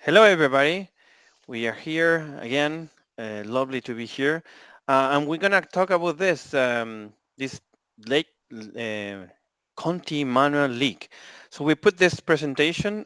Hello, everybody. We are here again. Lovely to be here, and we're gonna talk about this lake Conti manual leak. So we put this presentation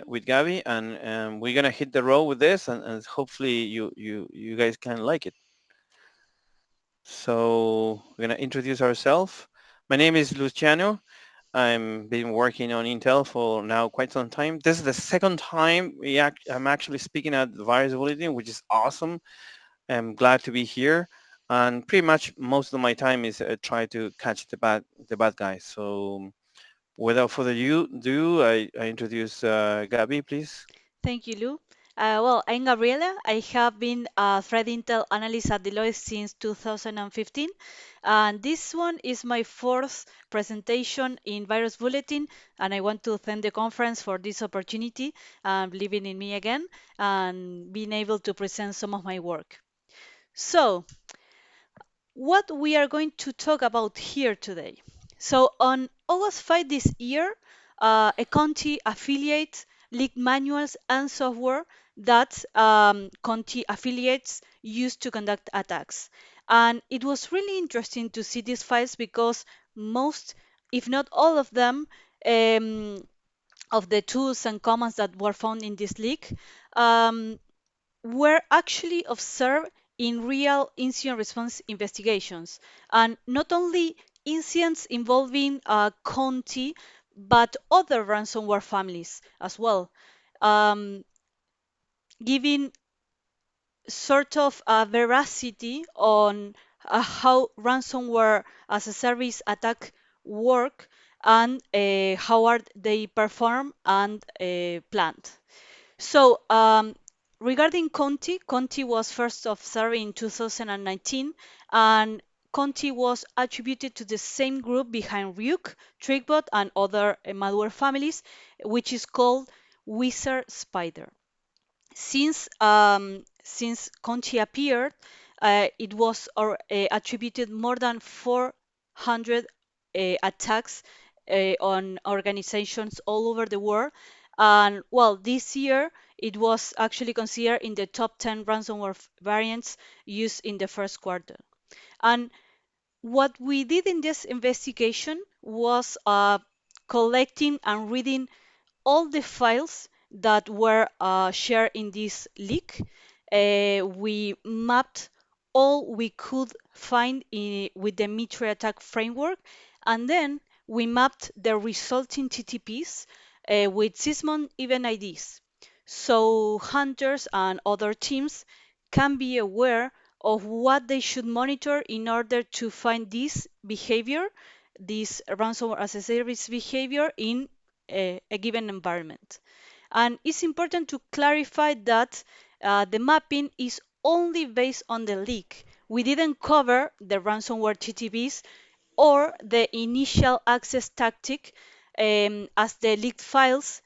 with Gabby, and we're gonna hit the road with this, and hopefully you guys can like it. So we're gonna introduce ourselves. My name is Luciano. I'm been working on Intel for now quite some time. This is the second time I'm actually speaking at the Virus Bulletin, which is awesome. I'm glad to be here, and pretty much most of my time is try to catch the bad guys. So without further ado, I introduce Gabby, please. Thank you, Lou. I'm Gabriela. I have been a threat intel analyst at Deloitte since 2015, and this one is my fourth presentation in Virus Bulletin, and I want to thank the conference for this opportunity and believing in me again and being able to present some of my work. So, what we are going to talk about here today. So on August 5 this year, a Conti affiliate leaked manuals and software that Conti affiliates use to conduct attacks. And it was really interesting to see these files because most, if not all of them, um, of the tools and commands that were found in this leak um, were actually observed in real incident response investigations, and not only incidents involving Conti, but other ransomware families as well, um, giving sort of a veracity on how ransomware as a service attack work and how are they performed and planned. So, regarding Conti, Conti was first observed in 2019, and Conti was attributed to the same group behind Ryuk, Trickbot, and other malware families, which is called Wizard Spider. Since Conti appeared, it was attributed more than 400 attacks on organizations all over the world. And well, this year it was actually considered in the top 10 ransomware variants used in the first quarter. And what we did in this investigation was collecting and reading all the files that were shared in this leak. We mapped all we could find with the Mitre Att&ck Framework, and then we mapped the resulting TTPs with Sysmon event IDs. So hunters and other teams can be aware of what they should monitor in order to find this behavior, this ransomware as a service behavior in a given environment. And it's important to clarify that the mapping is only based on the leak. We didn't cover the ransomware TTPs or the initial access tactic, as the leaked files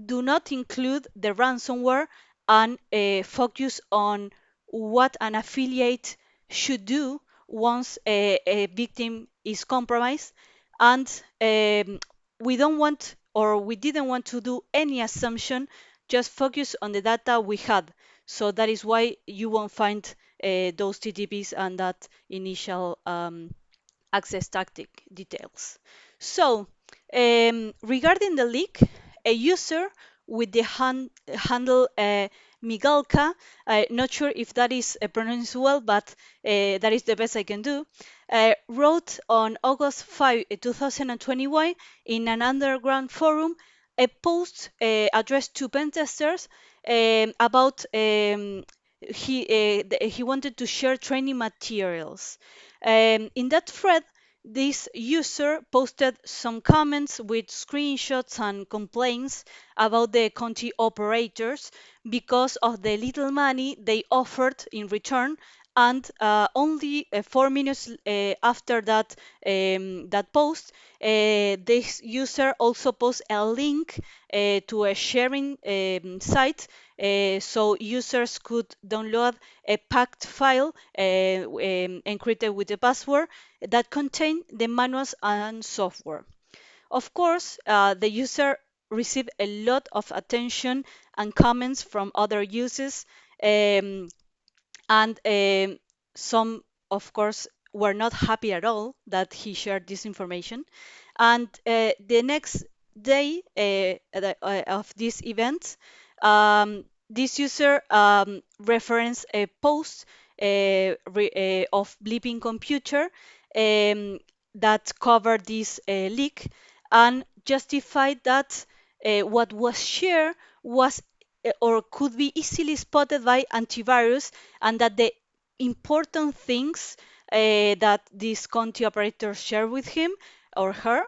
do not include the ransomware and focus on what an affiliate should do once a victim is compromised. And we don't want, or we didn't want to do any assumption, just focus on the data we had. So that is why you won't find those TTPs and that initial access tactic details. So, regarding the leak, a user with the handle Migalka, not sure if that is pronounced well, but that is the best I can do, wrote on August 5, 2021, in an underground forum, a post addressed to pentesters about he wanted to share training materials. In that thread, this user posted some comments with screenshots and complaints about the Conti operators because of the little money they offered in return. And only 4 minutes after that post, this user also posted a link to a sharing site, so users could download a packed file encrypted with the password that contained the manuals and software. Of course, the user received a lot of attention and comments from other users. Um, and some, of course, were not happy at all that he shared this information. And the next day of this event, this user referenced a post of Bleeping Computer um, that covered this leak and justified that what was shared was or could be easily spotted by antivirus, and that the important things that this Conti operator shared with him or her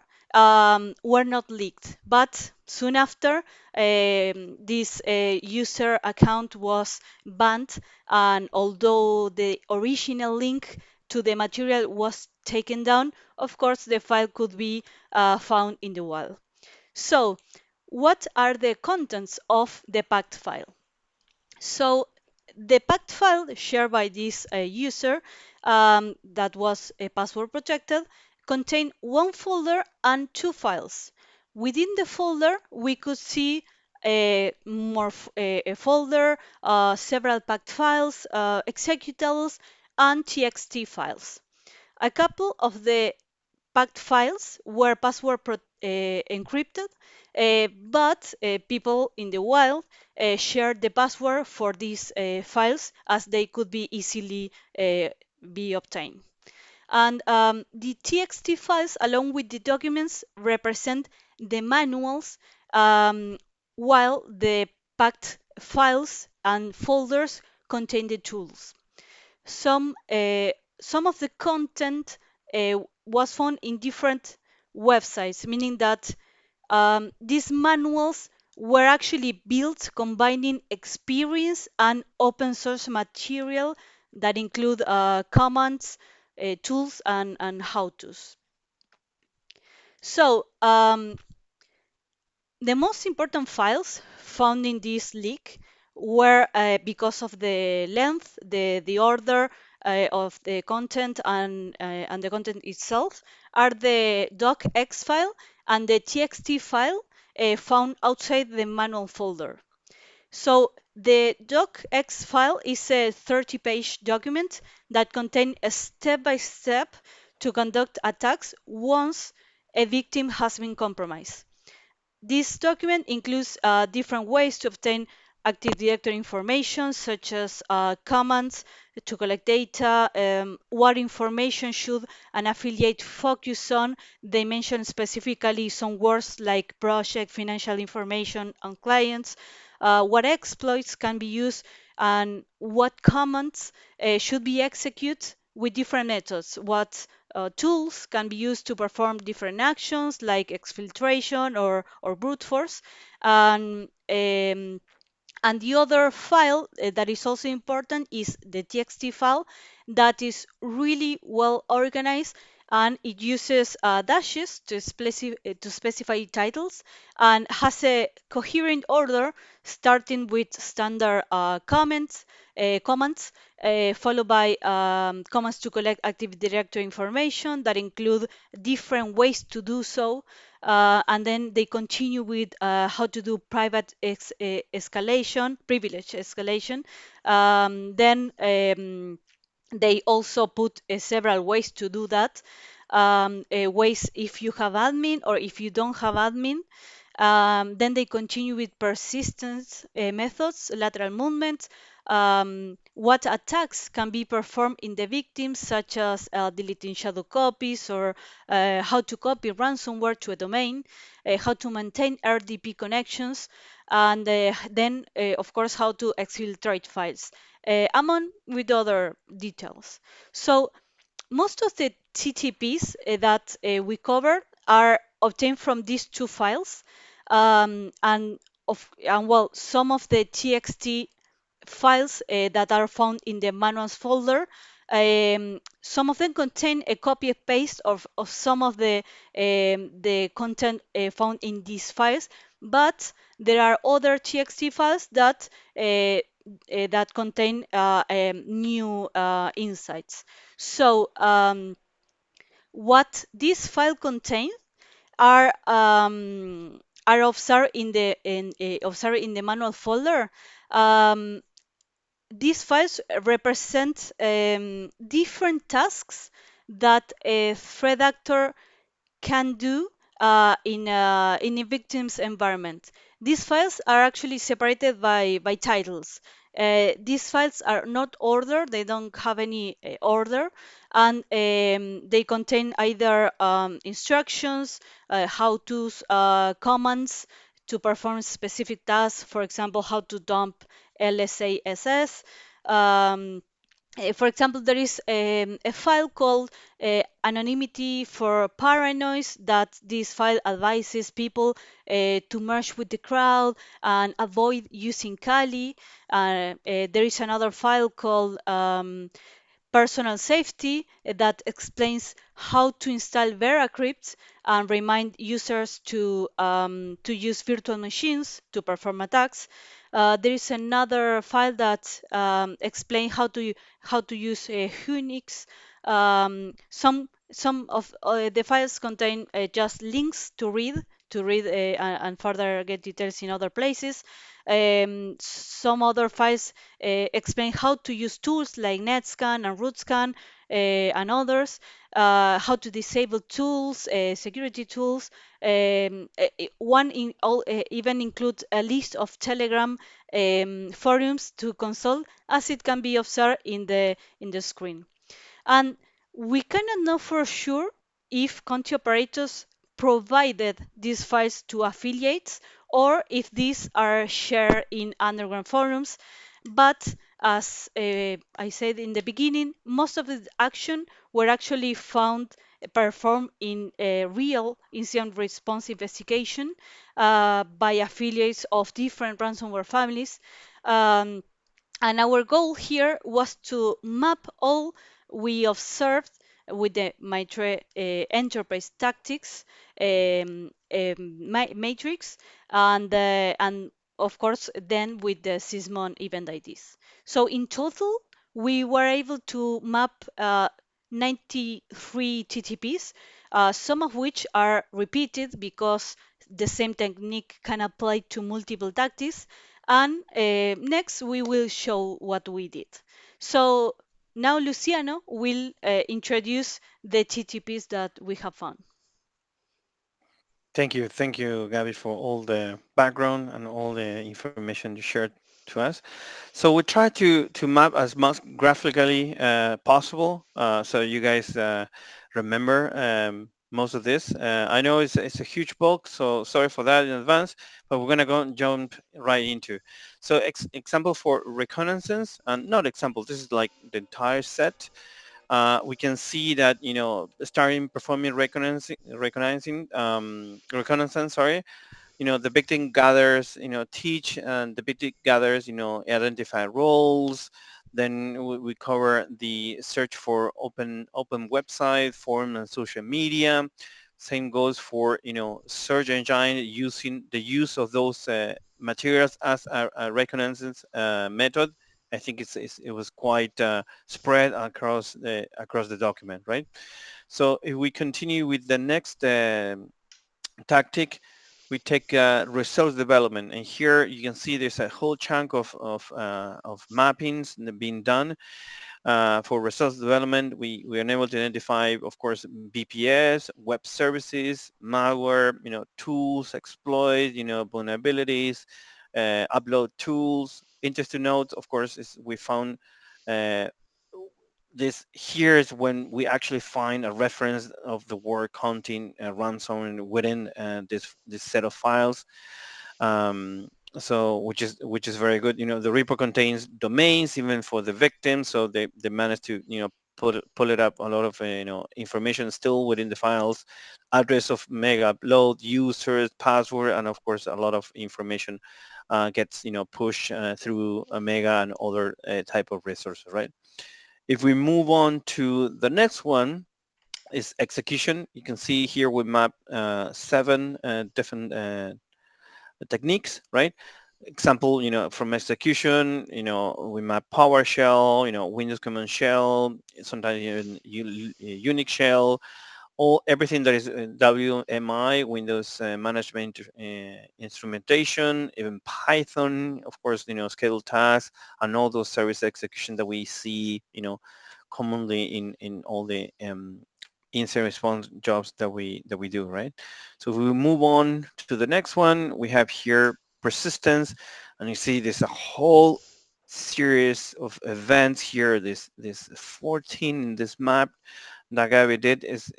were not leaked. But soon after, this user account was banned, and although the original link to the material was taken down, of course, the file could be found in the wild. So, what are the contents of the packed file? So the packed file shared by this user that was password protected contained one folder and two files. Within the folder, we could see a folder, several packed files, executables, and txt files. A couple of the packed files were encrypted, but people in the wild shared the password for these files as they could be easily be obtained. And the TXT files, along with the documents, represent the manuals, while the packed files and folders contain the tools. Some of the content was found in different websites, meaning that these manuals were actually built combining experience and open source material that include commands, tools, and how-tos. So, the most important files found in this leak were, because of the length, the order of the content, and the content itself, are the docx file and the txt file found outside the manual folder. So the docx file is a 30-page document that contains a step-by-step to conduct attacks once a victim has been compromised. This document includes different ways to obtain Active Directory information, such as commands to collect data, what information should an affiliate focus on. They mention specifically some words like project, financial information on clients, what exploits can be used, and what commands should be executed with different methods, what tools can be used to perform different actions like exfiltration or brute force. And the other file that is also important is the txt file that is really well organized, and it uses dashes to specify titles and has a coherent order starting with standard commands, followed by commands to collect Active Directory information that include different ways to do so, and then they continue with how to do privilege escalation. Then they also put several ways to do that. Ways if you have admin or if you don't have admin. Then they continue with persistence methods, lateral movement, what attacks can be performed in the victims, such as deleting shadow copies, or how to copy ransomware to a domain, how to maintain RDP connections, and then, of course, how to exfiltrate files, among with other details. So most of the TTPs that we covered are obtained from these two files, and well, some of the TXT files that are found in the manuals folder. Some of them contain a copy and paste of some of the content found in these files, but there are other TXT files that contain new insights. So what this file contains are are observed in the manual folder. Um, these files represent different tasks that a threat actor can do in a victim's environment. These files are actually separated by titles. These files are not ordered, they don't have any order, and they contain either instructions, how-tos, commands to perform specific tasks, for example, how to dump LSASS. Um, for example, there is a file called anonymity for paranoids that this file advises people to merge with the crowd and avoid using Kali. There is another file called personal safety that explains how to install Veracrypt and remind users to use virtual machines to perform attacks. There is another file that explains how to use Unix. Some of the files contain just links to read and further get details in other places. Some other files explain how to use tools like NetScan and RootScan and others, how to disable tools, security tools. One even includes a list of Telegram forums to consult, as it can be observed in the screen. And we cannot know for sure if Conti operators provided these files to affiliates or if these are shared in underground forums. But as I said in the beginning, most of the action were actually performed in a real incident response investigation by affiliates of different ransomware families. Um, and our goal here was to map all we observed with the Mitre enterprise tactics matrix, and of course then with the Sysmon event IDs. So in total, we were able to map 93 TTPs, some of which are repeated because the same technique can apply to multiple tactics. And next, we will show what we did. So now Luciano will introduce the TTPs that we have found. Thank you, Gabby, for all the background and all the information you shared to us. So we try to map as much graphically possible, so you guys remember most of this. I know it's a huge bulk, so sorry for that in advance, but we're gonna go jump right into. So example for reconnaissance, and not example, this is like the entire set. We can see that starting performing reconnaissance, sorry. The victim gathers, teach, and the victim gathers, identify roles. Then we cover the search for open website, forum, and social media. Same goes for search engine, using the use of those materials as a reconnaissance method. I think it was quite spread across the document, right? So if we continue with the next tactic, we take resource development, and here you can see there's a whole chunk of mappings being done. For resource development, we are able to identify, of course, BPS, web services, malware, tools, exploits, vulnerabilities, upload tools. Interesting note, of course, is we found uh, this here is when we actually find a reference of the word Conti ransom within this set of files. um, so which is very good. The repo contains domains even for the victim, so they managed to pull it up a lot of information still within the files, address of mega upload, users, password, and of course a lot of information gets pushed through Omega and other type of resources, right? If we move on to the next one, is execution. You can see here we map 7 different techniques, right? Example, from execution, we map PowerShell, Windows Command Shell, sometimes even Unix shell, all everything that is WMI, Windows Management Instrumentation, even Python, of course, scheduled tasks and all those service execution that we see, commonly in all the incident response jobs that we do, right? So if we move on to the next one, we have here persistence, and you see there's a whole series of events here. This 14 in this map that Gabby did is,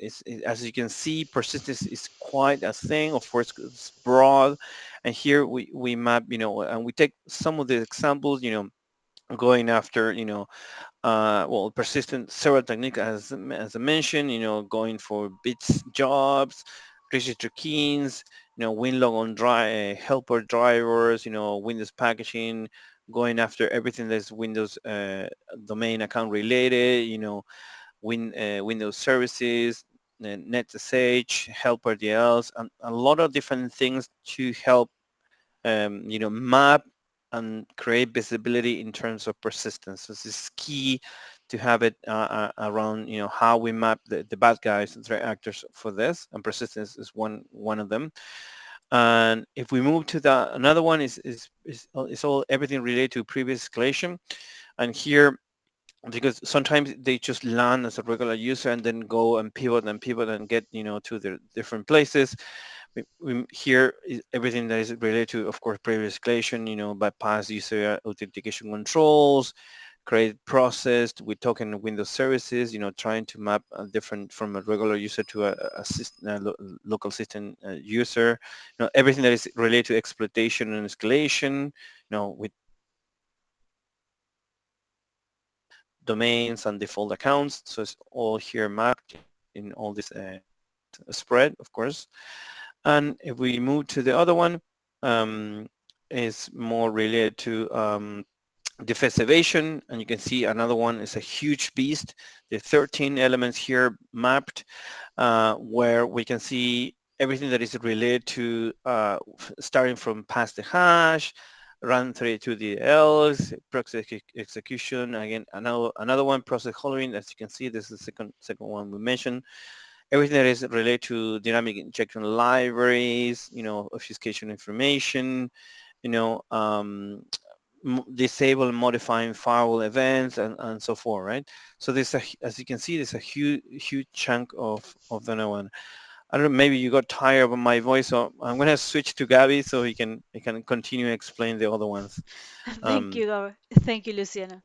as you can see, persistence is quite a thing. Of course, it's broad, and here we map, and we take some of the examples, going after, well, persistent several techniques as I mentioned, going for bits jobs, register keys, winlog on helper drivers, Windows packaging, going after everything that's Windows domain account related, Windows services, NetSH, helper DLs, and a lot of different things to help map and create visibility in terms of persistence. So this is key to have it around, how we map the bad guys and threat actors for this, and persistence is one of them. And if we move to the another one is all everything related to previous escalation. And here, because sometimes they just land as a regular user and then go and pivot and get, to the different places. Here is everything that is related to, of course, previous escalation, bypass user authentication controls, create process. We're talking Windows services, trying to map a different from a regular user to a local system user. Everything that is related to exploitation and escalation, with domains and default accounts. So it's all here mapped in all this spread, of course. And if we move to the other one, is more related to defense evasion, and you can see another one is a huge beast. The 13 elements here mapped, where we can see everything that is related to starting from pass the hash, run 32 DLs, proxy execution. Again, another one, process hollowing. As you can see, this is the second one we mentioned. Everything that is related to dynamic injection libraries, obfuscation information, you know, um, disable and modifying firewall events, and so forth, right? So as you can see, there's a huge chunk of the other one. I don't know, maybe you got tired of my voice, so I'm gonna switch to Gabby so he can continue to explain the other ones. Thank Um, you, Thank you, Luciano.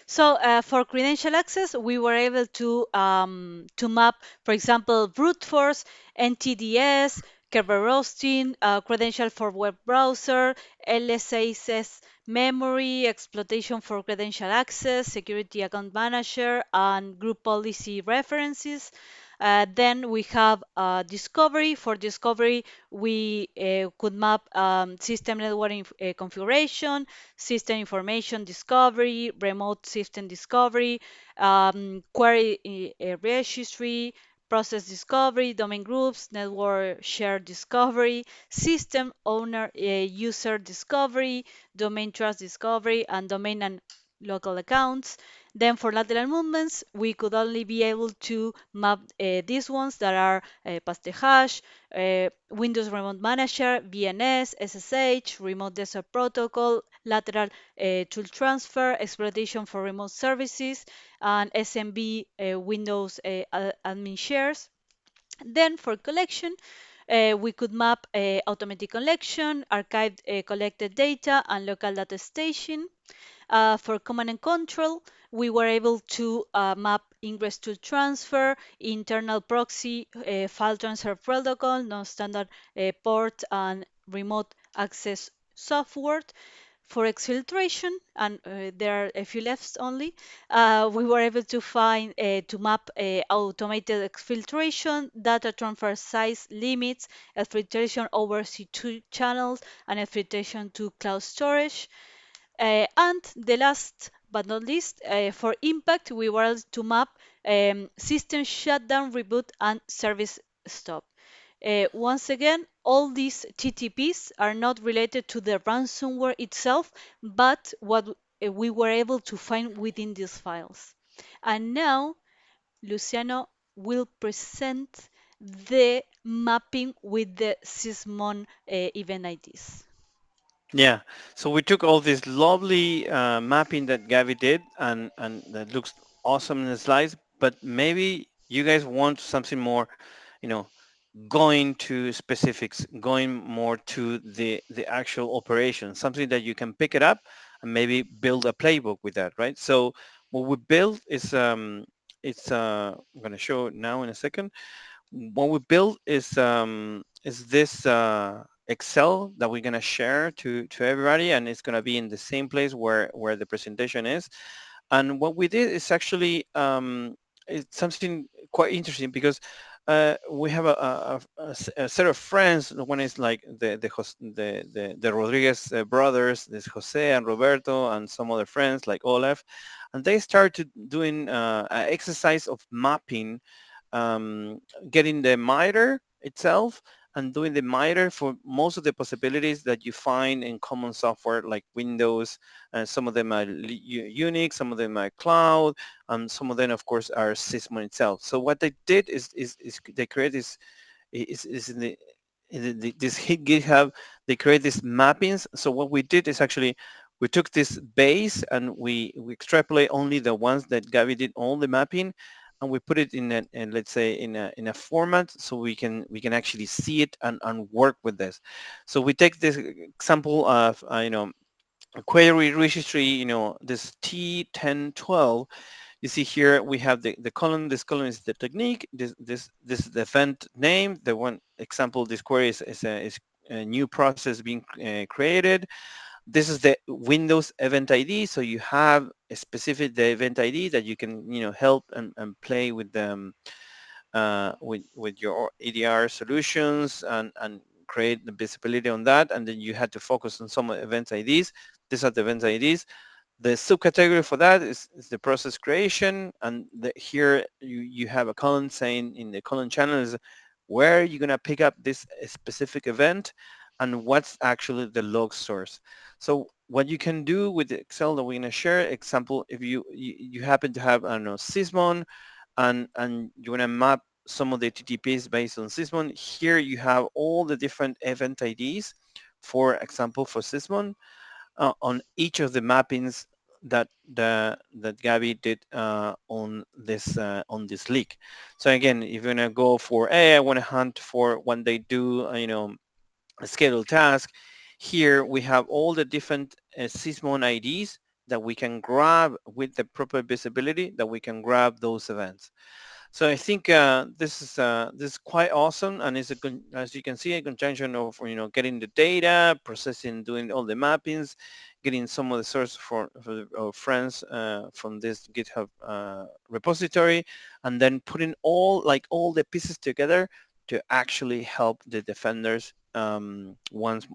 So for credential access, we were able to map, for example, brute force, NTDS, Kerberos, credential for web browser, LSASS memory, exploitation for credential access, security account manager, and group policy references. Then we have discovery. For discovery, we could map system network configuration, system information discovery, remote system discovery, query registry, process discovery, domain groups, network share discovery, system owner user discovery, domain trust discovery, and domain and local accounts. Then for lateral movements, we could only be able to map these ones that are pass the hash, Windows Remote Manager, VNS, SSH, Remote Desktop Protocol, lateral tool transfer, exploitation for remote services, and SMB Windows admin shares. Then for collection, we could map automatic collection, archived collected data, and local data station. For command and control, we were able to map ingress to transfer, internal proxy, file transfer protocol, non-standard port, and remote access software. For exfiltration, and there are a few left only, we were able to find to map automated exfiltration, data transfer size limits, exfiltration over C2 channels, and exfiltration to cloud storage. And the last but not least, for impact, we were able to map system shutdown, reboot, and service stop. Once again, all these TTPs are not related to the ransomware itself, but what we were able to find within these files. And now, Luciano, will present the mapping with the Sysmon event IDs. Yeah. So we took all this lovely mapping that Gavi did, and that looks awesome in the slides. But maybe you guys want something more, you know, going to specifics, going more to the actual operation, something that you can pick it up and maybe build a playbook with that, right? So what we built is it's I'm going to show it now in a second. What we built is this Excel that we're going to share to everybody, and it's going to be in the same place where the presentation is. And what we did is actually it's something quite interesting because we have a set of friends. One is like the Rodriguez brothers, there's Jose and Roberto and some other friends like Olaf, and they started doing an exercise of mapping, um, getting the miter itself and doing the miter for most of the possibilities that you find in common software like Windows. Some of them are Unix, some of them are cloud, and some of them, of course, are Sysmon itself. So what they did is they created this is in this hit GitHub, they create these mappings. So what we did is actually we took this base and we extrapolate only the ones that Gabi did all the mapping, and we put it in let's say in a format so we can actually see it and work with this. So we take this example of a query registry, this T1012. You see here we have the column. This column is the technique. This is the event name. The one example, this query is a new process being created. This is the Windows event ID. So you have a specific the event ID that you can help and play with them with your EDR solutions and create the visibility on that. And then you had to focus on some event IDs. These are the event IDs. The subcategory for that is the process creation, and here you have a column saying in the column channel is where you're going to pick up this specific event and what's actually the log source. So what you can do with the Excel that we're going to share, example, if you happen to have, I don't know, Sysmon, and you want to map some of the TTPs based on Sysmon, here you have all the different event IDs, for example, for Sysmon, on each of the mappings that Gabby did on this leak. So again, if you're gonna go for, hey, I want to hunt for when they do a scheduled task, here we have all the different Sysmon IDs that we can grab with the proper visibility, that we can grab those events. So I think this is quite awesome, and it's as you can see, a conjunction of getting the data, processing, doing all the mappings, getting some of the source for our friends from this GitHub repository, and then putting all the pieces together to actually help the defenders once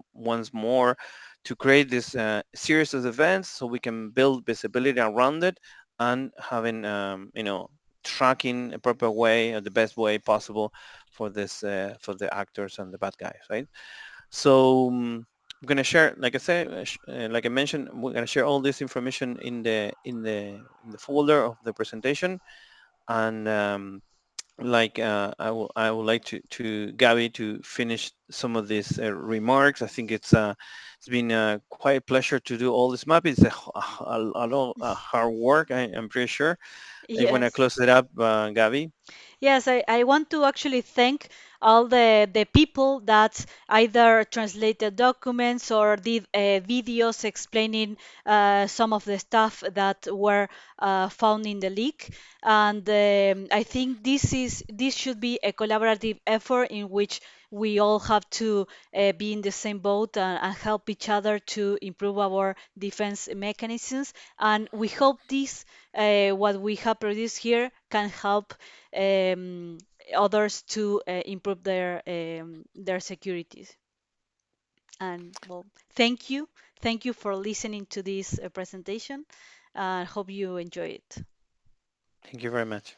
more to create this series of events so we can build visibility around it and having tracking a proper way or the best way possible for this for the actors and the bad guys, right? So I'm gonna share, like I said, like I mentioned, we're gonna share all this information in the folder of the presentation, and I would like to Gabby to finish some of these remarks. I think it's been quite a pleasure to do all this map. It's a lot of hard work. I'm pretty sure. You want to Yes. close it up, Gabby? Yes, I want to actually thank all the people that either translated documents or did videos explaining some of the stuff that were found in the leak. And I think this should be a collaborative effort in which we all have to be in the same boat and help each other to improve our defense mechanisms. And we hope this, what we have produced here, can help um, others to improve their securities. And well, thank you for listening to this presentation. Hope you enjoy it. Thank you very much.